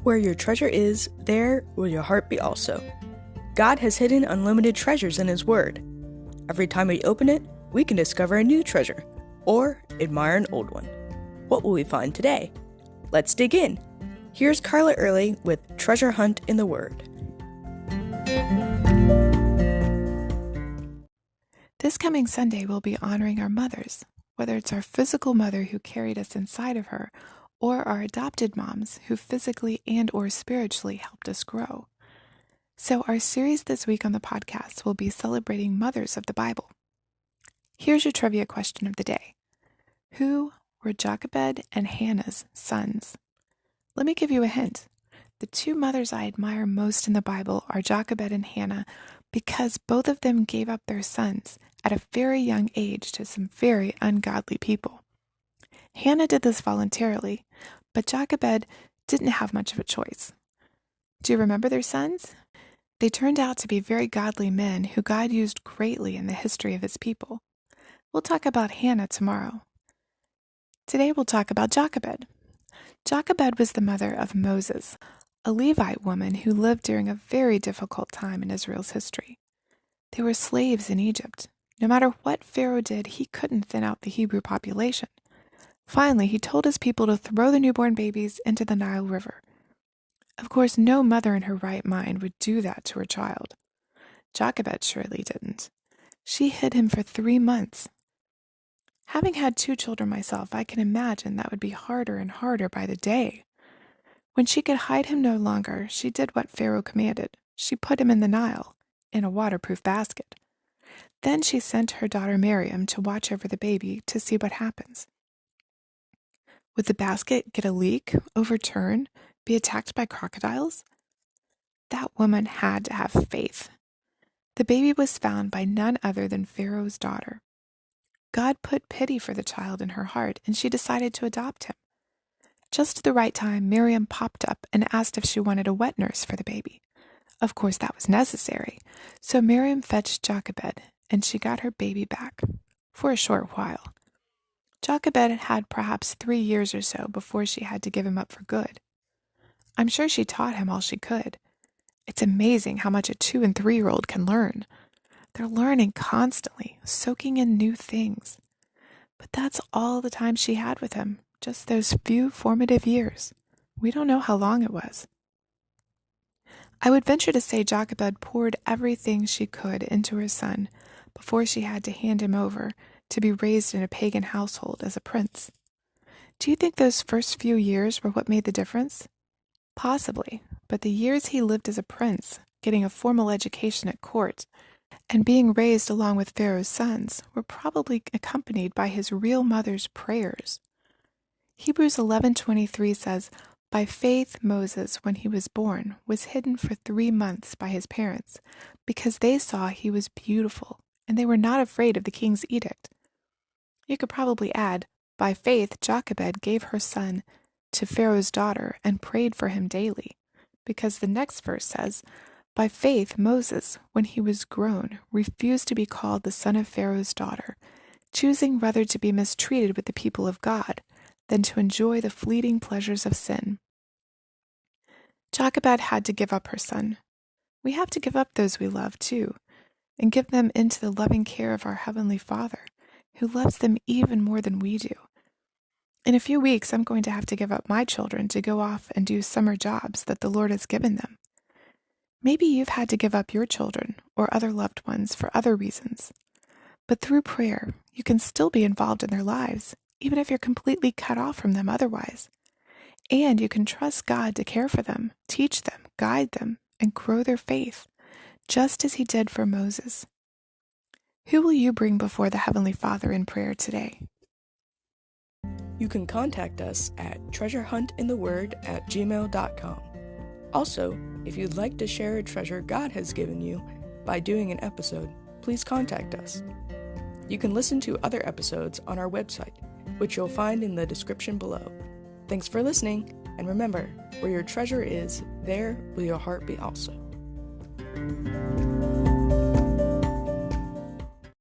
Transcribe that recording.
Where your treasure is, there will your heart be also. God has hidden unlimited treasures in His Word. Every time we open it, we can discover a new treasure, or admire an old one. What will we find today? Let's dig in. Here's Carla Early with Treasure Hunt in the Word. This coming Sunday, we'll be honoring our mothers, whether it's our physical mother who carried us inside of her, or our adopted moms who physically and or spiritually helped us grow. So our series this week on the podcast will be celebrating mothers of the Bible. Here's your trivia question of the day. Who were Jochebed and Hannah's sons? Let me give you a hint. The two mothers I admire most in the Bible are Jochebed and Hannah because both of them gave up their sons at a very young age to some very ungodly people. Hannah did this voluntarily, but Jochebed didn't have much of a choice. Do you remember their sons? They turned out to be very godly men who God used greatly in the history of His people. We'll talk about Hannah tomorrow. Today we'll talk about Jochebed. Jochebed was the mother of Moses, a Levite woman who lived during a very difficult time in Israel's history. They were slaves in Egypt. No matter what Pharaoh did, he couldn't thin out the Hebrew population. Finally, he told his people to throw the newborn babies into the Nile River. Of course, no mother in her right mind would do that to her child. Jochebed surely didn't. She hid him for 3 months. Having had 2 children myself, I can imagine that would be harder and harder by the day. When she could hide him no longer, she did what Pharaoh commanded. She put him in the Nile, in a waterproof basket. Then she sent her daughter Miriam to watch over the baby to see what happens. Would the basket get a leak, overturn, be attacked by crocodiles? That woman had to have faith. The baby was found by none other than Pharaoh's daughter. God put pity for the child in her heart, and she decided to adopt him. Just at the right time, Miriam popped up and asked if she wanted a wet nurse for the baby. Of course, that was necessary, so Miriam fetched Jochebed, and she got her baby back, for a short while. Jochebed had perhaps 3 years or so before she had to give him up for good. I'm sure she taught him all she could. It's amazing how much a 2- and 3-year-old can learn. They're learning constantly, soaking in new things. But that's all the time she had with him, just those few formative years. We don't know how long it was. I would venture to say Jochebed poured everything she could into her son before she had to hand him over to be raised in a pagan household as a prince. Do you think those first few years were what made the difference? Possibly, but the years he lived as a prince, getting a formal education at court, and being raised along with Pharaoh's sons were probably accompanied by his real mother's prayers. Hebrews 11:23 says, "By faith Moses, when he was born, was hidden for 3 months by his parents, because they saw he was beautiful, and they were not afraid of the king's edict." You could probably add, by faith Jochebed gave her son to Pharaoh's daughter and prayed for him daily, because the next verse says, "By faith Moses, when he was grown, refused to be called the son of Pharaoh's daughter, choosing rather to be mistreated with the people of God than to enjoy the fleeting pleasures of sin." Jochebed had to give up her son. We have to give up those we love too, and give them into the loving care of our Heavenly Father, who loves them even more than we do. In a few weeks, I'm going to have to give up my children to go off and do summer jobs that the Lord has given them. Maybe you've had to give up your children or other loved ones for other reasons. But through prayer, you can still be involved in their lives, even if you're completely cut off from them otherwise. And you can trust God to care for them, teach them, guide them, and grow their faith, just as He did for Moses. Who will you bring before the Heavenly Father in prayer today? You can contact us at treasurehuntintheword@gmail.com. Also, if you'd like to share a treasure God has given you by doing an episode, please contact us. You can listen to other episodes on our website, which you'll find in the description below. Thanks for listening, and remember, where your treasure is, there will your heart be also.